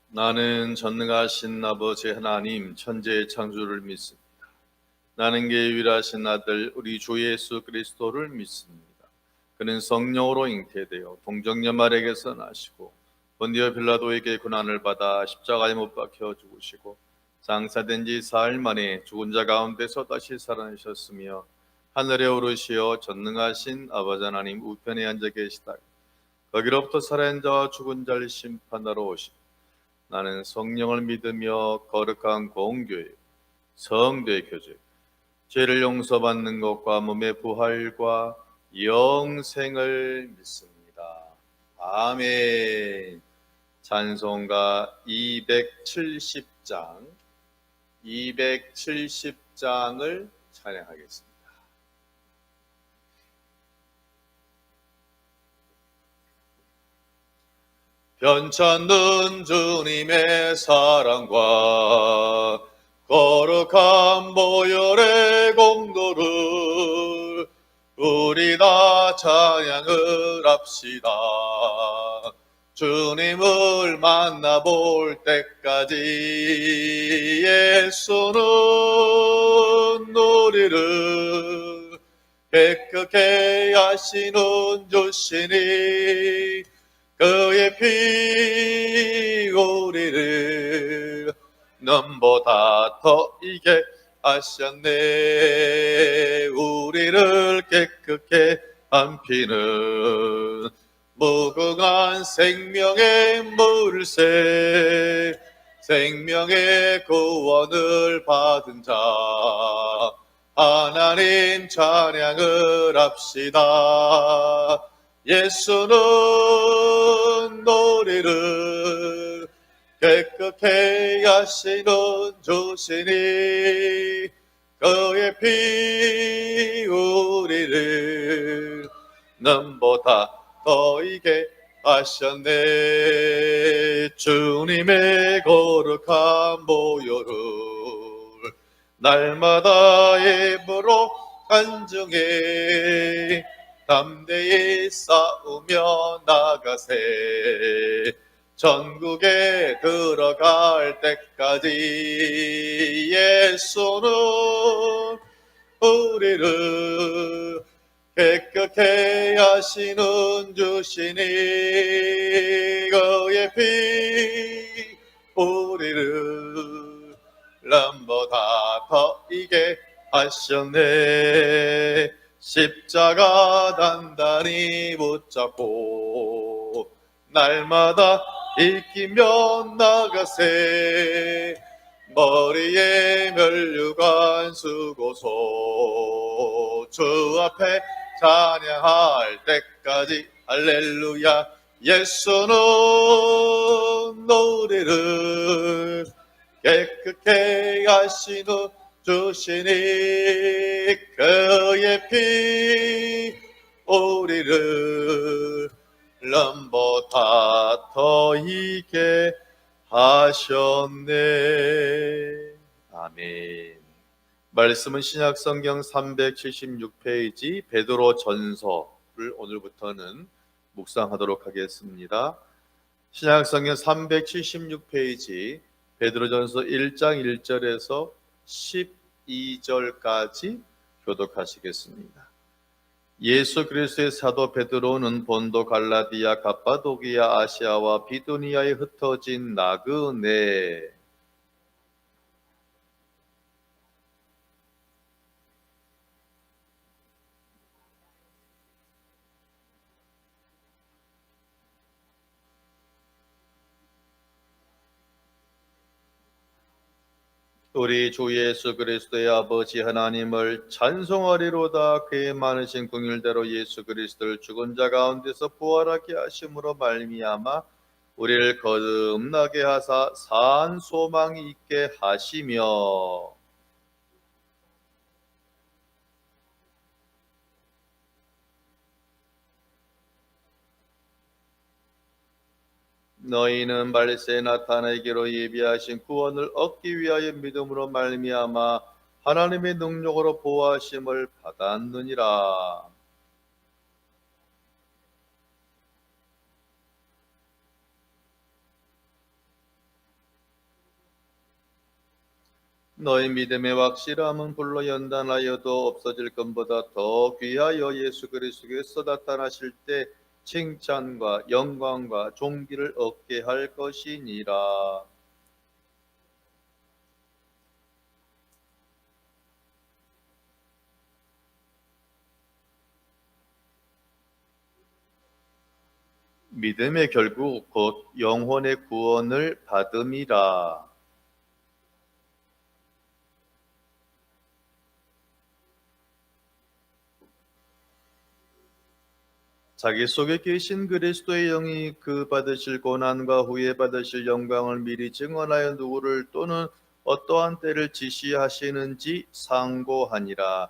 나는 전능하신 아버지 하나님 천지의 창조를 믿습니다. 나는 그의 유일하신 아들 우리 주 예수 그리스도를 믿습니다. 그는 성령으로 잉태되어 동정녀 마리아에게서 나시고 본디오 빌라도에게 고난을 받아 십자가에 못 박혀 죽으시고 장사된 지 사흘 만에 죽은 자 가운데서 다시 살아나셨으며 하늘에 오르시어 전능하신 아버지 하나님 우편에 앉아 계시다. 거기로부터 살아난 자와 죽은 자를 심판하러 오시고 나는 성령을 믿으며 거룩한 공교회, 성도의 교제, 죄를 용서받는 것과 몸의 부활과 영생을 믿습니다. 아멘. 찬송가 270장, 270장을 찬양하겠습니다. 변찮는 주님의 사랑과 거룩한 보혈의 공도를 우리 다 찬양을 합시다. 주님을 만나볼 때까지 예수는 우리를 깨끗게 하시는 주시니 그의 피 우리를 넘보다 더 이게 하셨네. 우리를 깨끗게 한 피는 무궁한 생명의 물새, 생명의 구원을 받은 자 하나님 찬양을 합시다. 예수는 우리를 깨끗게 하시는 주시니 그의 피 우리를 넘보다 더 이게 하셨네. 주님의 거룩한 보혈을 날마다 입으로 간증해 담대히 싸우며 나가세. 전국에 들어갈 때까지 예수는 우리를 깨끗게 하시는 주시니 그의 피 우리를 남보다 더 이게 하셨네. 십자가 단단히 붙잡고 날마다 익히며 나가세. 머리에 멸류관 쓰고서 주 앞에 찬양할 때까지 할렐루야. 예수는 우리를 깨끗게 하시는 주시니 그의 피 우리를 넘보다 더 이게 하셨네. 아멘. 말씀은 신약성경 376페이지 베드로 전서를 오늘부터는 묵상하도록 하겠습니다. 신약성경 376페이지 베드로전서 1장 1절에서 12절까지 교독하시겠습니다. 예수 그리스도의 사도 베드로는 본도, 갈라디아, 갑바도기아, 아시아와 비두니아에 흩어진 나그네 우리 주 예수 그리스도의 아버지 하나님을 찬송하리로다. 그의 많으신 긍휼대로 예수 그리스도를 죽은 자 가운데서 부활하게 하심으로 말미암아 우리를 거듭나게 하사 산 소망이 있게 하시며 너희는 말세에 나타내기로 예비하신 구원을 얻기 위하여 믿음으로 말미암아 하나님의 능력으로 보호하심을 받았느니라. 너희 믿음의 확실함은 불로 연단하여도 없어질 것보다 더 귀하여 예수 그리스도께서 나타나실 때 칭찬과 영광과 존귀를 얻게 할 것이니라. 믿음의 결국 곧 영혼의 구원을 받음이라. 자기 속에 계신 그리스도의 영이 그 받으실 고난과 후에 받으실 영광을 미리 증언하여 누구를 또는 어떠한 때를 지시하시는지 상고하니라.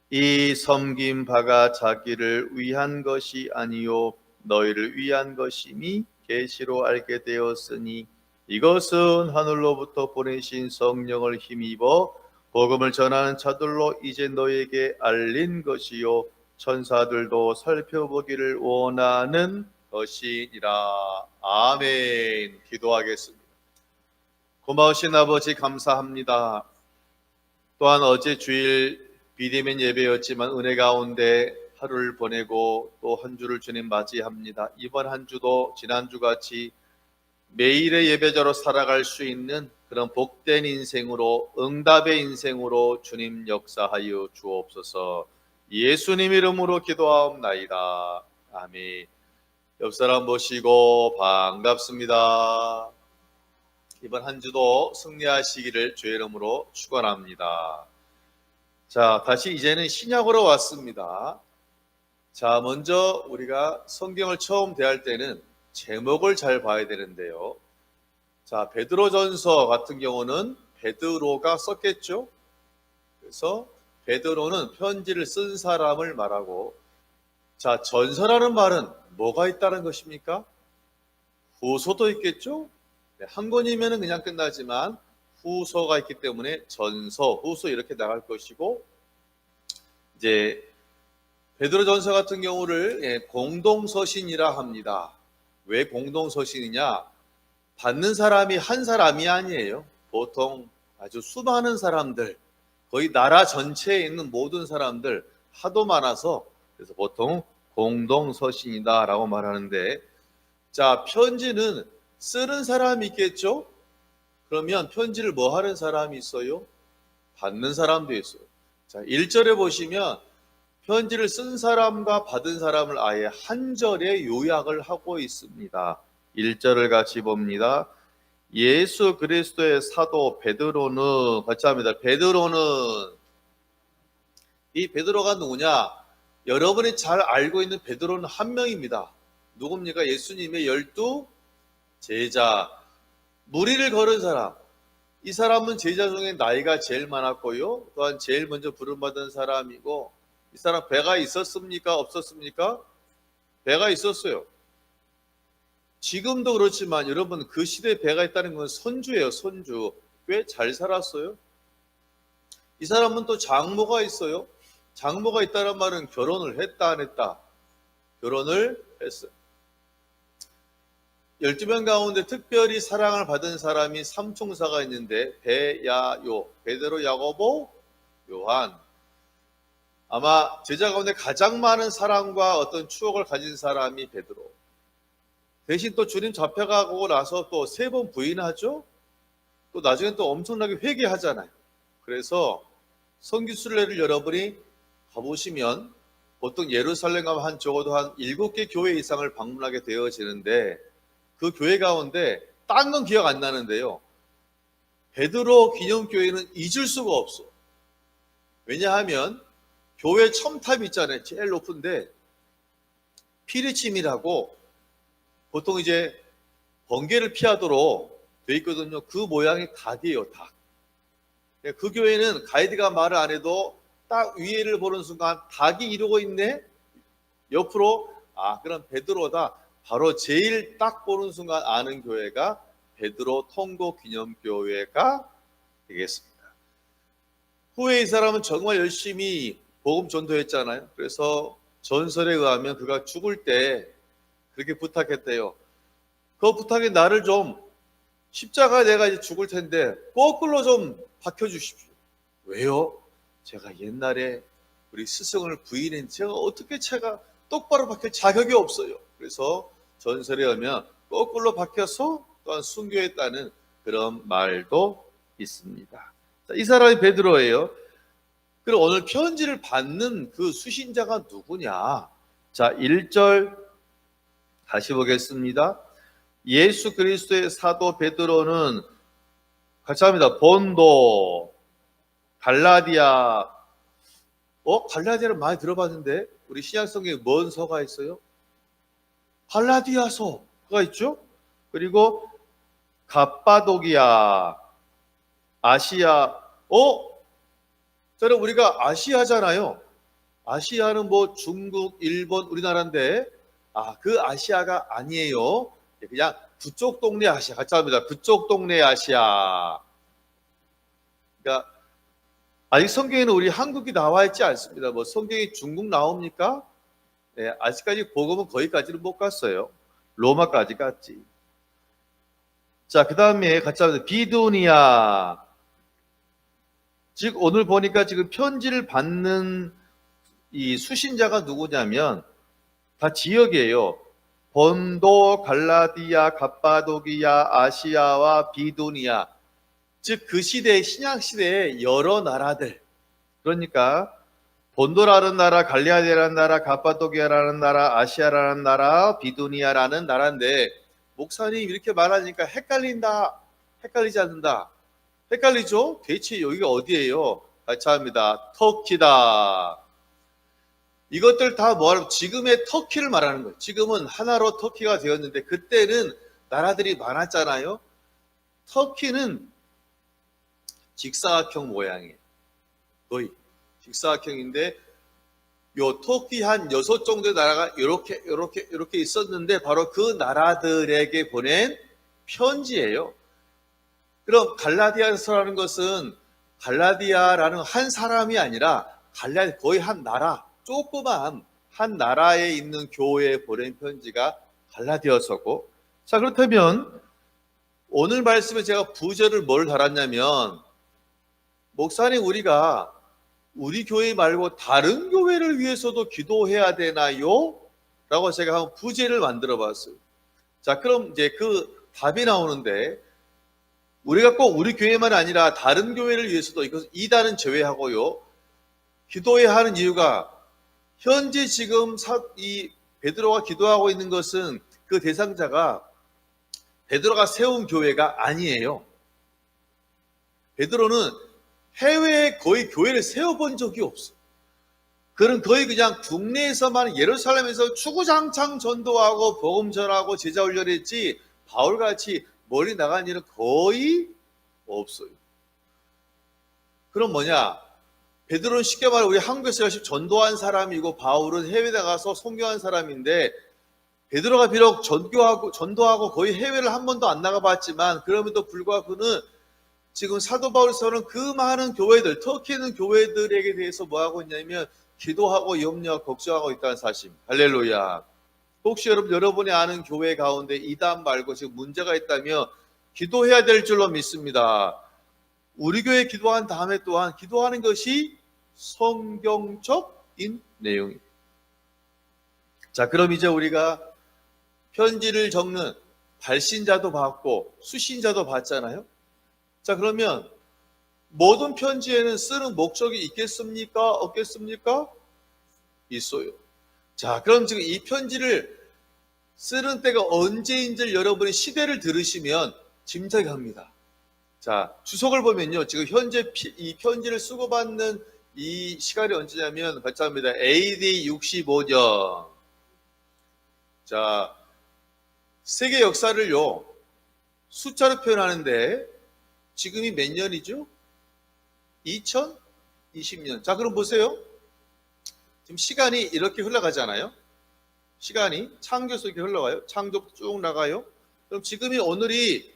이 섬긴 바가 자기를 위한 것이 아니요 너희를 위한 것임이 계시로 알게 되었으니 이것은 하늘로부터 보내신 성령을 힘입어 복음을 전하는 자들로 이제 너희에게 알린 것이요 천사들도 살펴보기를 원하는 것이니라. 아멘. 기도하겠습니다. 고마우신 아버지 감사합니다. 또한 어제 주일 비대면 예배였지만 은혜 가운데 하루를 보내고 또 한 주를 주님 맞이합니다. 이번 한 주도 지난주같이 매일의 예배자로 살아갈 수 있는 그런 복된 인생으로, 응답의 인생으로 주님 역사하여 주옵소서. 예수님 이름으로 기도하옵나이다. 아멘. 옆 사람 보시고 반갑습니다. 이번 한 주도 승리하시기를 주의 이름으로 축원합니다. 자, 다시 이제는 신약으로 왔습니다. 자, 먼저 우리가 성경을 처음 대할 때는 제목을 잘 봐야 되는데요. 자, 베드로전서 같은 경우는 베드로가 썼겠죠. 그래서 베드로는 편지를 쓴 사람을 말하고, 자, 전서라는 말은 뭐가 있다는 것입니까? 후소도 있겠죠. 네, 한 권이면 그냥 끝나지만 후소가 있기 때문에 전서, 후소 이렇게 나갈 것이고, 이제 베드로전서 같은 경우를 공동서신이라 합니다. 왜 공동서신이냐? 받는 사람이 한 사람이 아니에요. 보통 아주 수많은 사람들, 거의 나라 전체에 있는 모든 사람들 하도 많아서 그래서 보통 공동서신이다라고 말하는데, 자, 편지는 쓰는 사람이 있겠죠? 그러면 편지를 뭐 하는 사람이 있어요? 받는 사람도 있어요. 자, 1절에 보시면 편지를 쓴 사람과 받은 사람을 아예 한 절에 요약을 하고 있습니다. 1절을 같이 봅니다. 예수 그리스도의 사도 베드로는, 같이 합니다. 베드로는, 이 베드로가 누구냐? 여러분이 잘 알고 있는 베드로는 한 명입니다. 누굽니까? 예수님의 12 제자, 무리를 걸은 사람. 이 사람은 제자 중에 나이가 제일 많았고요. 또한 제일 먼저 부름받은 사람이고, 이 사람 배가 있었습니까? 없었습니까? 배가 있었어요. 지금도 그렇지만 여러분 그 시대에 배가 있다는 건 선주예요. 선주. 꽤 잘 살았어요. 이 사람은 또 장모가 있어요. 장모가 있다는 말은 결혼을 했다 안 했다? 결혼을 했어요. 12명 가운데 특별히 사랑을 받은 사람이 삼총사가 있는데 베야요, 베드로, 야고보, 요한. 아마 제자 가운데 가장 많은 사랑과 어떤 추억을 가진 사람이 베드로. 대신 또 주님 잡혀가고 나서 또 3번 부인하죠. 또 나중에 또 엄청나게 회개하잖아요. 그래서 성지순례를 여러분이 가보시면 보통 예루살렘 가면 한 적어도 한 7개 교회 이상을 방문하게 되어지는데, 그 교회 가운데 딴 건 기억 안 나는데요, 베드로 기념교회는 잊을 수가 없어. 왜냐하면 교회 첨탑 있잖아요. 제일 높은데 피리침이라고 보통 이제 번개를 피하도록 돼 있거든요. 그 모양이 닭이에요. 닭. 그 교회는 가이드가 말을 안 해도 딱 위에를 보는 순간 닭이 이러고 있네. 옆으로, 아, 그럼 베드로다. 바로 제일 딱 보는 순간 아는 교회가 베드로 통고 기념교회가 되겠습니다. 후에 이 사람은 정말 열심히 복음 전도했잖아요. 그래서 전설에 의하면 그가 죽을 때 그렇게 부탁했대요. 그 부탁에 나를 좀 십자가 내가 이제 죽을 텐데 거꾸로 좀 박혀주십시오. 왜요? 제가 옛날에 우리 스승을 부인했는데 제가 어떻게 제가 똑바로 박힐 자격이 없어요. 그래서 전설에 의하면 거꾸로 박혀서 또한 순교했다는 그런 말도 있습니다. 자, 이 사람이 베드로예요. 그럼 오늘 편지를 받는 그 수신자가 누구냐? 자, 1절 다시 보겠습니다. 예수 그리스도의 사도 베드로는 같이 합니다. 본도, 갈라디아. 갈라디아를 많이 들어봤는데 우리 신약성경에 뭔 서가 있어요? 갈라디아서가 있죠. 그리고 갑바도기아, 아시아. 저는 우리가 아시아잖아요. 아시아는 뭐 중국, 일본, 우리나라인데 그 아시아가 아니에요. 그냥 그쪽 동네 아시아. 같이 합니다. 그쪽 동네 아시아. 그러니까 아직 성경에는 우리 한국이 나와 있지 않습니다. 뭐 성경에 중국 나옵니까? 네, 아직까지 복음은 거기까지는 못 갔어요. 로마까지 갔지. 자, 그 다음에 같이 합니다. 비두니아. 즉 오늘 보니까 지금 편지를 받는 이 수신자가 누구냐면 다 지역이에요. 본도, 갈라디아, 갑바도기아, 아시아와 비두니아. 즉 그 시대, 신약 시대의 여러 나라들. 그러니까 본도라는 나라, 갈라디아라는 나라, 갑바도기아라는 나라, 아시아라는 나라, 비두니아라는 나라인데 목사님 이렇게 말하니까 헷갈린다. 헷갈리지 않는다. 헷갈리죠? 대체 여기가 어디예요? 같이 합니다. 터키다. 이것들 다 뭐하러 지금의 터키를 말하는 거예요. 지금은 하나로 터키가 되었는데 그때는 나라들이 많았잖아요. 터키는 직사각형 모양이에요. 거의 직사각형인데 요 터키 한 6 정도의 나라가 이렇게 있었는데 바로 그 나라들에게 보낸 편지예요. 그럼 갈라디아서라는 것은 갈라디아라는 한 사람이 아니라 갈라디아 거의 한 나라, 조그만 한 나라에 있는 교회에 보낸 편지가 갈라디아서고. 자, 그렇다면 오늘 말씀에 제가 부제를 뭘 달았냐면 목사님 우리가 우리 교회 말고 다른 교회를 위해서도 기도해야 되나요? 라고 제가 한번 부제를 만들어 봤어요. 자, 그럼 이제 그 답이 나오는데 우리가 꼭 우리 교회만 아니라 다른 교회를 위해서도 이것을 이단은 제외하고요. 기도해야 하는 이유가 현재 지금 이 베드로가 기도하고 있는 것은 그 대상자가 베드로가 세운 교회가 아니에요. 베드로는 해외에 거의 교회를 세워본 적이 없어요. 그는 거의 그냥 국내에서만 예루살렘에서 추구장창 전도하고 복음 전하고 제자 훈련했지 바울같이 멀리 나간 일은 거의 없어요. 그럼 뭐냐? 베드로는 쉽게 말해 우리 한국에서 열심히 전도한 사람이고 바울은 해외에 나가서 선교한 사람인데 베드로가 비록 전도하고 거의 해외를 한 번도 안 나가봤지만 그럼에도 불구하고 그는 지금 사도 바울서는 그 많은 교회들, 터키에 있는 교회들에게 대해서 뭐하고 있냐면 기도하고 염려하고 걱정하고 있다는 사실. 할렐루야. 혹시 여러분이 아는 교회 가운데 이단 말고 지금 문제가 있다면 기도해야 될 줄로 믿습니다. 우리 교회 기도한 다음에 또한 기도하는 것이 성경적인 내용입니다. 자, 그럼 이제 우리가 편지를 적는 발신자도 받고 수신자도 받잖아요. 자, 그러면 모든 편지에는 쓰는 목적이 있겠습니까? 없겠습니까? 있어요. 자, 그럼 지금 이 편지를 쓰는 때가 언제인지 여러분이 시대를 들으시면 짐작이 갑니다. 자, 주석을 보면요. 지금 현재 이 편지를 쓰고 받는 이 시간이 언제냐면 같이 합니다. AD 65년. 자, 세계 역사를요. 숫자로 표현하는데 지금이 몇 년이죠? 2020년. 자, 그럼 보세요. 지금 시간이 이렇게 흘러가잖아요. 시간이 창조에서 이렇게 흘러가요. 창조 쭉 나가요. 그럼 지금이 오늘이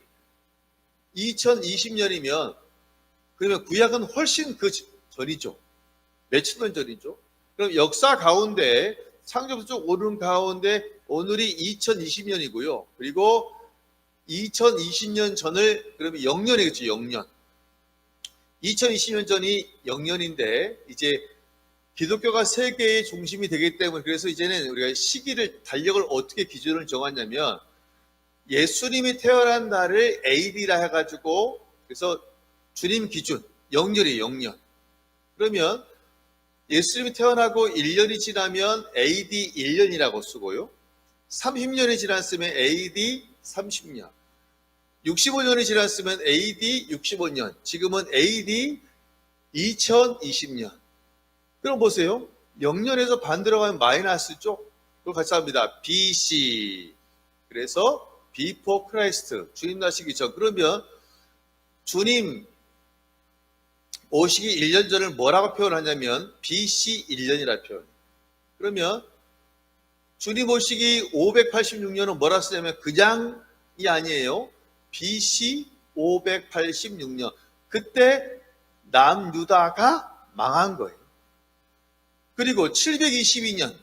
2020년이면 그러면 구약은 훨씬 그 전이죠. 몇천 년 전이죠. 그럼 역사 가운데 창조부터 쭉 오른 가운데 오늘이 2020년이고요. 그리고 2020년 전을 그러면 0년이겠죠. 0년. 2020년 전이 0년인데 이제 기독교가 세계의 중심이 되기 때문에 그래서 이제는 우리가 시기를 달력을 어떻게 기준을 정하냐면 예수님이 태어난 날을 AD라 해가지고 그래서 주님 기준 0년이에요. 0년. 그러면 예수님이 태어나고 1년이 지나면 AD 1년이라고 쓰고요. 30년이 지났으면 AD 30년. 65년이 지났으면 AD 65년. 지금은 AD 2020년. 그럼 보세요. 0년에서 반 들어가면 마이너스죠? 그걸 같이 합니다. BC. 그래서 Before Christ. 주님 나시기 전. 그러면 주님 오시기 1년 전을 뭐라고 표현하냐면 BC 1년이라 표현. 그러면 주님 오시기 586년은 뭐라 쓰냐면 그냥이 아니에요. BC 586년. 그때 남유다가 망한 거예요. 그리고 722년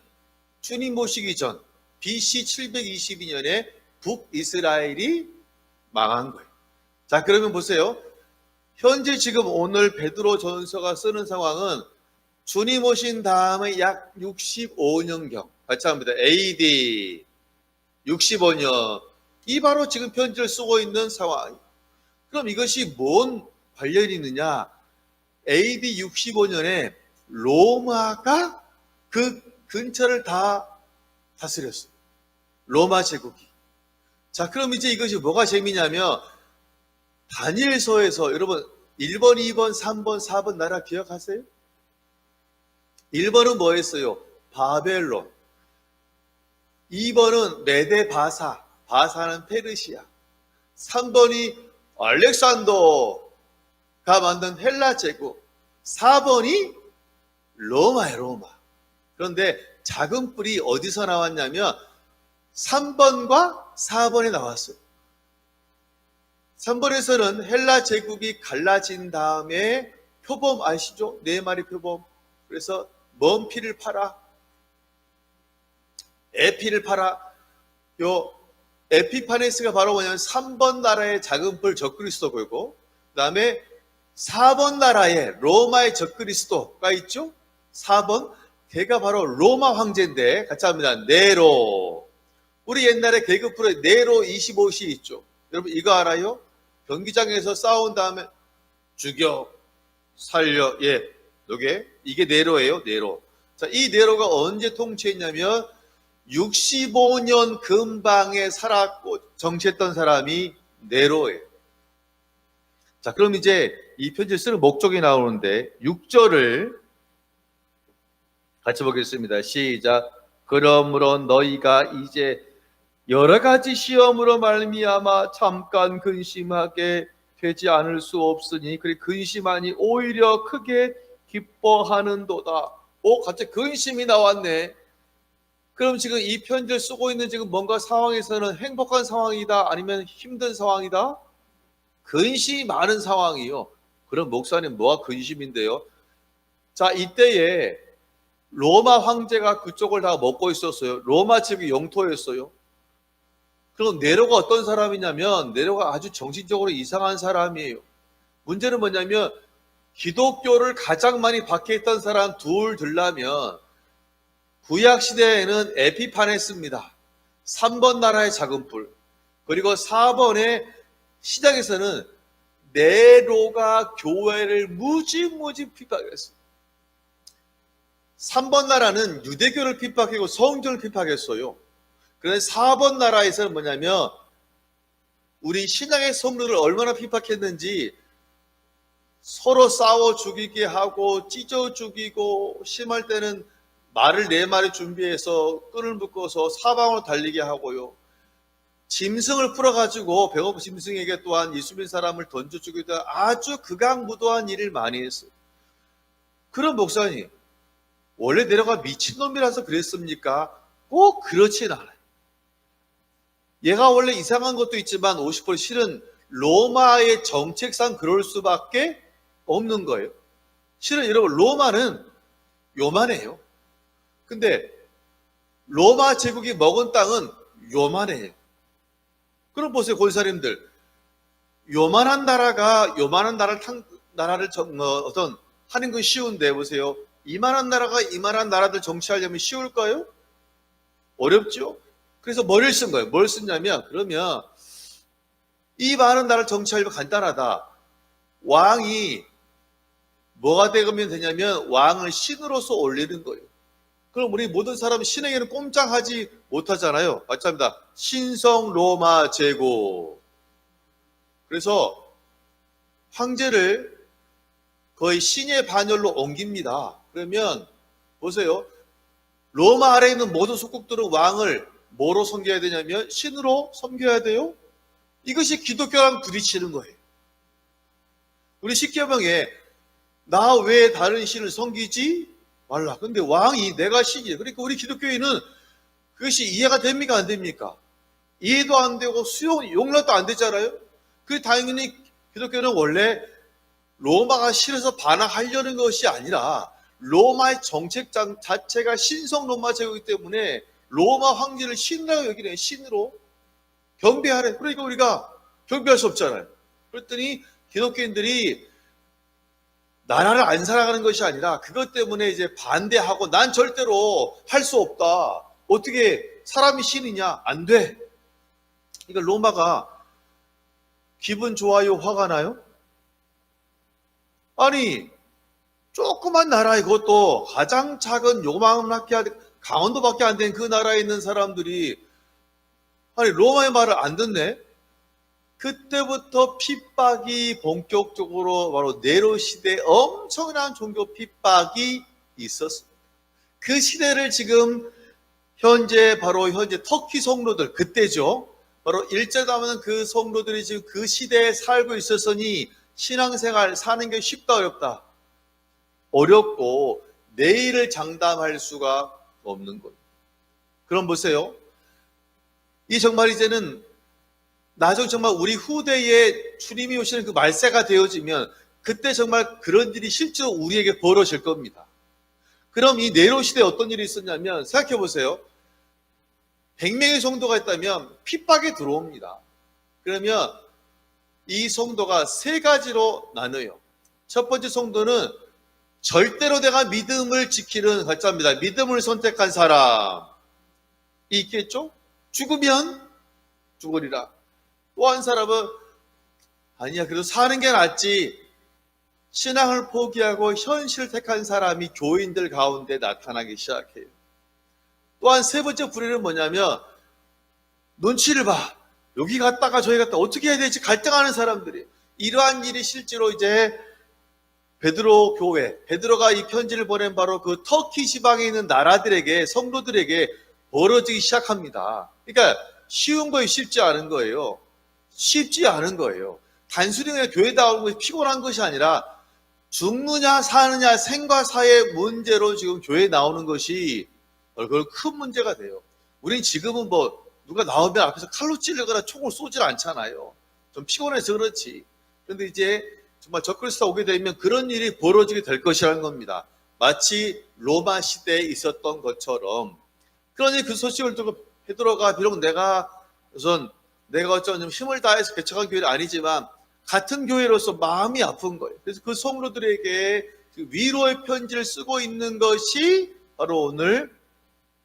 주님 모시기 전 BC 722년에 북이스라엘이 망한 거예요. 자, 그러면 보세요. 현재 지금 오늘 베드로 전서가 쓰는 상황은 주님 오신 다음에 약 65년경 같이 합니다. AD 65년 이 바로 지금 편지를 쓰고 있는 상황. 그럼 이것이 뭔 관련이 있느냐? AD 65년에 로마가 그 근처를 다 다스렸어요. 로마 제국이. 자, 그럼 이제 이것이 뭐가 재미냐면 다니엘서에서 여러분 1번, 2번, 3번, 4번 나라 기억하세요? 1번은 뭐였어요? 바벨론. 2번은 메데 바사. 바사는 페르시아. 3번이 알렉산더가 만든 헬라 제국. 4번이 로마예요, 로마. 그런데 작은 뿔이 어디서 나왔냐면 3번과 4번에 나왔어요. 3번에서는 헬라 제국이 갈라진 다음에 표범 아시죠? 네 마리 표범. 그래서 먼 피를 팔아. 에피를 팔아. 요 에피파네스가 바로 뭐냐면 3번 나라의 작은 뿔 적그리스도고 그 다음에 4번 나라의 로마의 적그리스도가 있죠? 4번 걔가 바로 로마 황제인데 같이 합니다. 네로. 우리 옛날에 개그 프로에 네로 25시 있죠? 여러분 이거 알아요? 경기장에서 싸운 다음에 죽여 살려 이게 네로예요. 네로. 자, 이 네로가 언제 통치했냐면 65년 근방에 살았고 정치했던 사람이 네로예요. 자, 그럼 이제 이 편지를 쓰는 목적이 나오는데 6절을 같이 보겠습니다. 시작. 그러므로 너희가 이제 여러 가지 시험으로 말미암아 잠깐 근심하게 되지 않을 수 없으니 그리 근심하니 오히려 크게 기뻐하는도다. 갑자기 근심이 나왔네. 그럼 지금 이 편지를 쓰고 있는 지금 뭔가 상황에서는 행복한 상황이다 아니면 힘든 상황이다? 근심이 많은 상황이요. 그럼 목사님 뭐가 근심인데요? 자, 이때에 로마 황제가 그쪽을 다 먹고 있었어요. 로마 제국의 영토였어요. 그럼 네로가 어떤 사람이냐면 네로가 아주 정신적으로 이상한 사람이에요. 문제는 뭐냐면 기독교를 가장 많이 박해했던 사람 둘 들라면 구약 시대에는 에피파네스입니다. 3번 나라의 작은 뿔. 그리고 4번의 시작에서는 네로가 교회를 무지무지 핍박했어요. 3번 나라는 유대교를 핍박했고 성전을 핍박했어요. 그래서 4번 나라에서는 뭐냐면 우리 신앙의 성도를 얼마나 핍박했는지 서로 싸워 죽이게 하고 찢어 죽이고 심할 때는 말을 4마리 준비해서 끈을 묶어서 사방으로 달리게 하고요. 짐승을 풀어가지고 배고픈 짐승에게 또한 예수님 사람을 던져 죽이기도 아주 극악무도한 일을 많이 했어요. 그런 목사님 원래 네로가 미친놈이라서 그랬습니까? 꼭 그렇진 않아요. 얘가 원래 이상한 것도 있지만 50% 실은 로마의 정책상 그럴 수밖에 없는 거예요. 실은 여러분 로마는 요만해요. 근데 로마 제국이 먹은 땅은 요만해요. 그럼 보세요, 권사님들. 요만한 나라를 어떤 하는 건 쉬운데 보세요. 이만한 나라가 이만한 나라들 정치하려면 쉬울까요? 어렵죠? 그래서 뭐를 쓴 거예요? 뭘 쓰냐면, 그러면 이 많은 나라를 정치하려면 간단하다. 왕이 뭐가 되면 되냐면 왕을 신으로서 올리는 거예요. 그럼 우리 모든 사람 신에게는 꼼짝하지 못하잖아요. 맞습니다. 신성 로마 제국. 그래서 황제를 거의 신의 반열로 옮깁니다. 그러면 보세요. 로마 아래에 있는 모든 속국들은 왕을 뭐로 섬겨야 되냐면 신으로 섬겨야 돼요. 이것이 기독교랑 부딪히는 거예요. 우리 십계명에 나 외에 다른 신을 섬기지 말라. 근데 왕이 내가 신이에요. 그러니까 우리 기독교인은 그것이 이해가 됩니까? 안 됩니까? 이해도 안 되고 용납도 안 되잖아요. 그 당연히 기독교는 원래 로마가 싫어서 반항하려는 것이 아니라 로마의 정책 자체가 신성 로마 제국이기 때문에 로마 황제를 신이라고 여기네. 신으로 경배하래. 그러니까 우리가 경배할 수 없잖아요. 그랬더니 기독교인들이 나라를 안 사랑하는 것이 아니라 그것 때문에 이제 반대하고 난 절대로 할 수 없다. 어떻게 사람이 신이냐? 안 돼. 그러니까 로마가 기분 좋아요? 화가 나요? 아니 조그만 나라에 그것도 가장 작은 요만하게 강원도밖에 안 된 그 나라에 있는 사람들이 아니 로마의 말을 안 듣네? 그때부터 핍박이 본격적으로 바로 네로 시대에 엄청난 종교 핍박이 있었습니다. 그 시대를 지금 현재 터키 성도들 그때죠. 바로 일제담은 그 성도들이 지금 그 시대에 살고 있었으니 신앙생활 사는 게 쉽다 어렵다? 어렵고 내일을 장담할 수가 없는 거예요. 그럼 보세요. 이 정말 이제는 나중 정말 우리 후대에 주님이 오시는 그 말세가 되어지면 그때 정말 그런 일이 실제로 우리에게 벌어질 겁니다. 그럼 이 네로 시대에 어떤 일이 있었냐면 생각해 보세요. 100명의 성도가 있다면 핍박에 들어옵니다. 그러면 이 성도가 세 가지로 나눠요. 첫 번째 성도는 절대로 내가 믿음을 지키는 가짜입니다. 믿음을 선택한 사람이 있겠죠? 죽으면 죽으리라. 또 한 사람은 아니야 그래도 사는 게 낫지. 신앙을 포기하고 현실을 택한 사람이 교인들 가운데 나타나기 시작해요. 또한 세 번째 부류는 뭐냐면 눈치를 봐. 여기 갔다가 저기 갔다가 어떻게 해야 될지 갈등하는 사람들이. 이러한 일이 실제로 이제 베드로 교회, 베드로가 이 편지를 보낸 바로 그 터키 지방에 있는 나라들에게, 성도들에게 벌어지기 시작합니다. 그러니까 쉬운 거예요, 쉽지 않은 거예요. 쉽지 않은 거예요. 단순히 그냥 교회 나오는 것이 피곤한 것이 아니라 죽느냐 사느냐 생과 사의 문제로 지금 교회에 나오는 것이 그걸 큰 문제가 돼요. 우린 지금은 뭐 누가 나오면 앞에서 칼로 찌르거나 총을 쏘질 않잖아요. 좀 피곤해서 그렇지. 그런데 이제 정말 적그리스도가 오게 되면 그런 일이 벌어지게 될 것이라는 겁니다. 마치 로마 시대에 있었던 것처럼. 그러니 그 소식을 듣고 베드로가 비록 내가 어쩌면 힘을 다해서 개척한 교회는 아니지만 같은 교회로서 마음이 아픈 거예요. 그래서 그 성도들에게 위로의 편지를 쓰고 있는 것이 바로 오늘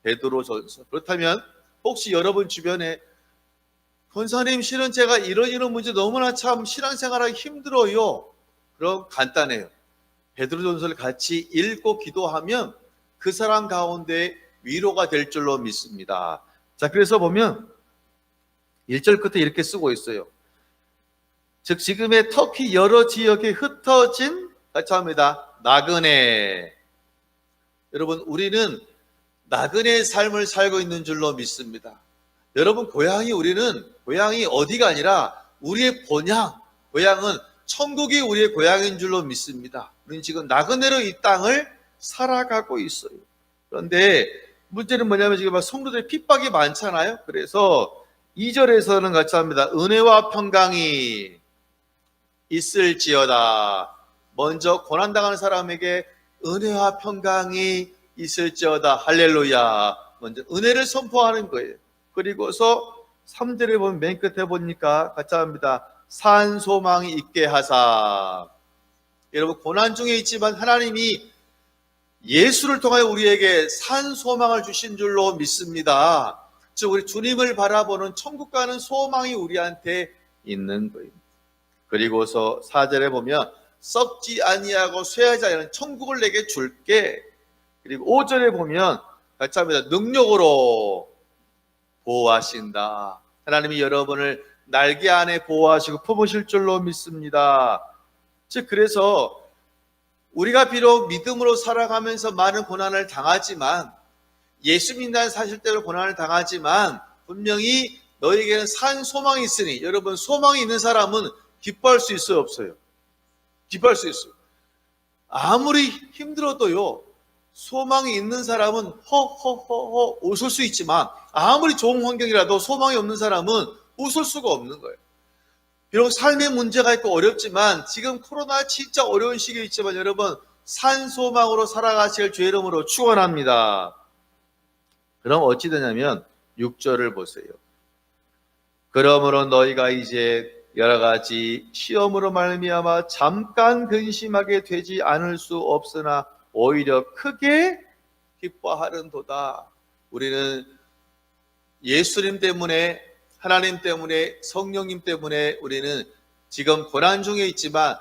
베드로전서. 그렇다면 혹시 여러분 주변에 권사님 실은 제가 이런 문제 너무나 참 신앙생활하기 힘들어요. 그럼 간단해요. 베드로전서를 같이 읽고 기도하면 그 사람 가운데 위로가 될 줄로 믿습니다. 자, 그래서 보면 1절 끝에 이렇게 쓰고 있어요. 즉 지금의 터키 여러 지역에 흩어진 같이 합니다. 나그네. 여러분 우리는 나그네의 삶을 살고 있는 줄로 믿습니다. 여러분 우리는 고향이 어디가 아니라 우리의 고향은 천국이 우리의 고향인 줄로 믿습니다. 우리는 지금 나그네로 이 땅을 살아가고 있어요. 그런데 문제는 뭐냐면 지금 성도들의 핍박이 많잖아요. 그래서 2절에서는 같이 합니다. 은혜와 평강이 있을지어다. 먼저 고난당하는 사람에게 은혜와 평강이 있을지어다. 할렐루야. 먼저 은혜를 선포하는 거예요. 그리고서 3절에 보면 맨 끝에 보니까 같이 합니다. 산 소망이 있게 하사. 여러분, 고난 중에 있지만 하나님이 예수를 통하여 우리에게 산 소망을 주신 줄로 믿습니다. 즉 우리 주님을 바라보는 천국 가는 소망이 우리한테 있는 거예요. 그리고서 4절에 보면 썩지 아니하고 쇠하지 않은 천국을 내게 줄게. 그리고 5절에 보면 같이 합니다. 능력으로 보호하신다. 하나님이 여러분을 날개 안에 보호하시고 품으실 줄로 믿습니다. 즉 그래서 우리가 비록 믿음으로 살아가면서 많은 고난을 당하지만, 예수 믿는다는 사실대로 고난을 당하지만 분명히 너에게는 산 소망이 있으니, 여러분 소망이 있는 사람은 기뻐할 수 있어요, 없어요? 기뻐할 수 있어요. 아무리 힘들어도요, 소망이 있는 사람은 허허허허 웃을 수 있지만, 아무리 좋은 환경이라도 소망이 없는 사람은 웃을 수가 없는 거예요. 비록 삶에 문제가 있고 어렵지만, 지금 코로나 진짜 어려운 시기에 있지만 여러분 산 소망으로 살아가실 주의 이름으로 축원합니다. 그럼 어찌 되냐면 6절을 보세요. 그러므로 너희가 이제 여러 가지 시험으로 말미암아 잠깐 근심하게 되지 않을 수 없으나 오히려 크게 기뻐하는도다. 우리는 예수님 때문에, 하나님 때문에, 성령님 때문에 우리는 지금 고난 중에 있지만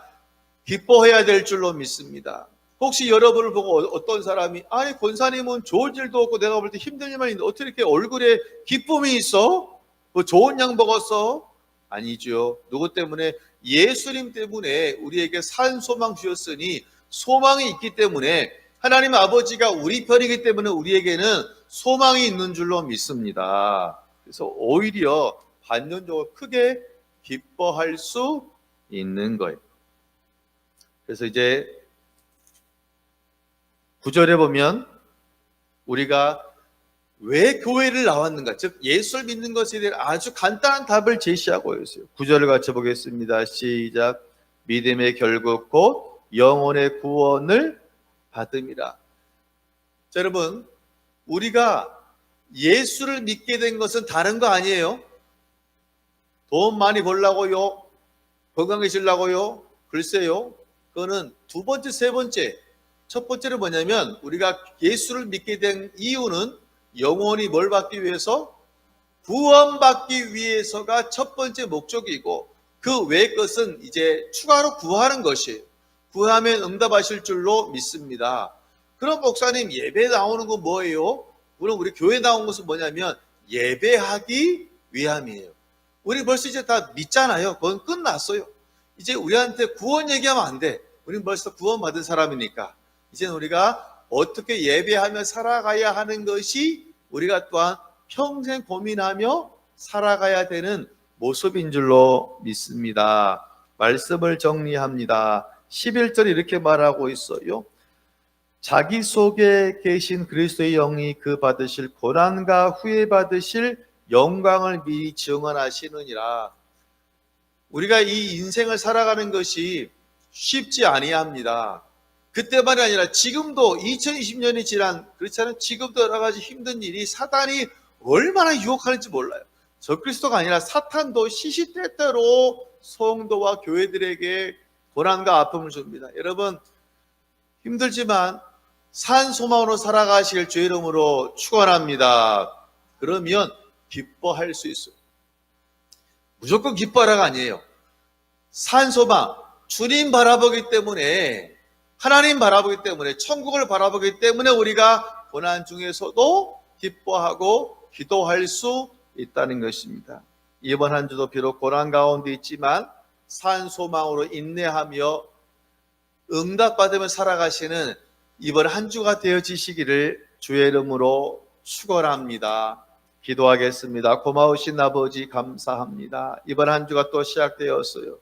기뻐해야 될 줄로 믿습니다. 혹시 여러분을 보고 어떤 사람이, 아니 권사님은 좋은 일도 없고 내가 볼 때 힘든 일만 있는데 어떻게 이렇게 얼굴에 기쁨이 있어? 뭐 좋은 양 먹었어? 아니죠. 누구 때문에? 예수님 때문에 우리에게 산 소망 주셨으니, 소망이 있기 때문에, 하나님 아버지가 우리 편이기 때문에 우리에게는 소망이 있는 줄로 믿습니다. 그래서 오히려 반전적으로 크게 기뻐할 수 있는 거예요. 그래서 이제 9절에 보면 우리가 왜 교회를 나왔는가, 즉 예수를 믿는 것에 대한 아주 간단한 답을 제시하고 있어요. 9절을 같이 보겠습니다. 시작. 믿음의 결국 곧 영혼의 구원을 받음이라. 자, 여러분, 우리가 예수를 믿게 된 것은 다른 거 아니에요. 돈 많이 벌라고요? 건강해지려고요? 글쎄요. 그거는 두 번째, 세 번째. 첫 번째는 뭐냐면, 우리가 예수를 믿게 된 이유는 영혼이 뭘 받기 위해서? 구원받기 위해서가 첫 번째 목적이고, 그 외의 것은 이제 추가로 구하는 것이에요. 구하면 응답하실 줄로 믿습니다. 그럼 목사님, 예배 나오는 건 뭐예요? 물론 우리 교회 나온 것은 뭐냐면 예배하기 위함이에요. 우리 벌써 이제 다 믿잖아요. 그건 끝났어요. 이제 우리한테 구원 얘기하면 안 돼. 우리는 벌써 구원받은 사람이니까. 이제는 우리가 어떻게 예배하며 살아가야 하는 것이 우리가 또한 평생 고민하며 살아가야 되는 모습인 줄로 믿습니다. 말씀을 정리합니다. 11절 이렇게 말하고 있어요. 자기 속에 계신 그리스도의 영이 그 받으실 고난과 후에 받으실 영광을 미리 증언하시느니라. 우리가 이 인생을 살아가는 것이 쉽지 아니합니다. 그때만이 아니라 지금도 2020년이 지난, 그렇지 않은 지금도 여러 가지 힘든 일이, 사단이 얼마나 유혹하는지 몰라요. 적그리스도가 아니라 사탄도 시시때때로 성도와 교회들에게 고난과 아픔을 줍니다. 여러분, 힘들지만 산 소망으로 살아가실 주의 이름으로 축원합니다. 그러면 기뻐할 수 있어요. 무조건 기뻐하라가 아니에요. 산 소망, 주님 바라보기 때문에, 하나님 바라보기 때문에, 천국을 바라보기 때문에 우리가 고난 중에서도 기뻐하고 기도할 수 있다는 것입니다. 이번 한 주도 비록 고난 가운데 있지만 산 소망으로 인내하며 응답받으며 살아가시는 이번 한 주가 되어지시기를 주의 이름으로 축원합니다. 기도하겠습니다. 고마우신 아버지 감사합니다. 이번 한 주가 또 시작되었어요.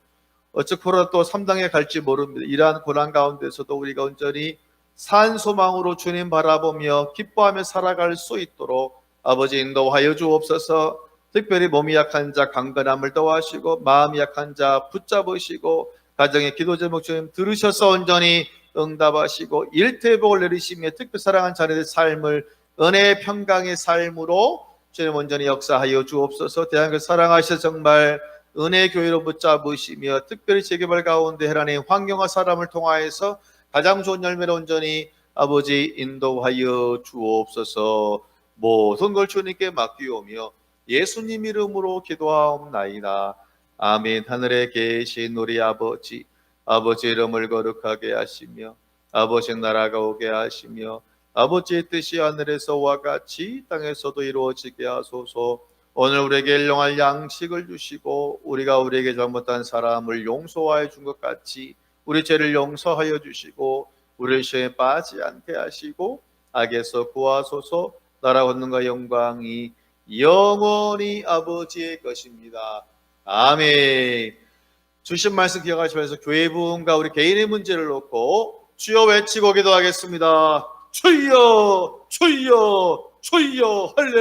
어쩌고라 또 3당에 갈지 모릅니다. 이러한 고난 가운데서도 우리가 온전히 산 소망으로 주님 바라보며 기뻐하며 살아갈 수 있도록 아버지 인도하여 주옵소서. 특별히 몸이 약한 자 강건함을 더하시고, 마음이 약한 자 붙잡으시고, 가정의 기도 제목 주님 들으셔서 온전히 응답하시고, 일태복을 내리시며 특별 사랑한 자녀들의 삶을 은혜의 평강의 삶으로 주님 온전히 역사하여 주옵소서. 대한민국 사랑하셔서 정말 은혜 교회로 붙잡으시며 특별히 재개발 가운데 하나님 환경과 사람을 통하여서 가장 좋은 열매를 온전히 아버지 인도하여 주옵소서. 모든 걸 주님께 맡기오며 예수님 이름으로 기도하옵나이다. 아멘. 하늘에 계신 우리 아버지, 아버지 이름을 거룩하게 하시며 아버지 나라가 오게 하시며 아버지의 뜻이 하늘에서와 같이 땅에서도 이루어지게 하소서. 오늘 우리에게 일용할 양식을 주시고 우리가 우리에게 잘못한 사람을 용서하여 준 것 같이 우리 죄를 용서하여 주시고 우리를 시험에 빠지지 않게 하시고 악에서 구하소서. 나라 권능과 영광이 영원히 아버지의 것입니다. 아멘. 주신 말씀 기억하시면서 교회 부흥과 우리 개인의 문제를 놓고 주여 외치고 기도하겠습니다. 주여 주여 주여 할렐루야.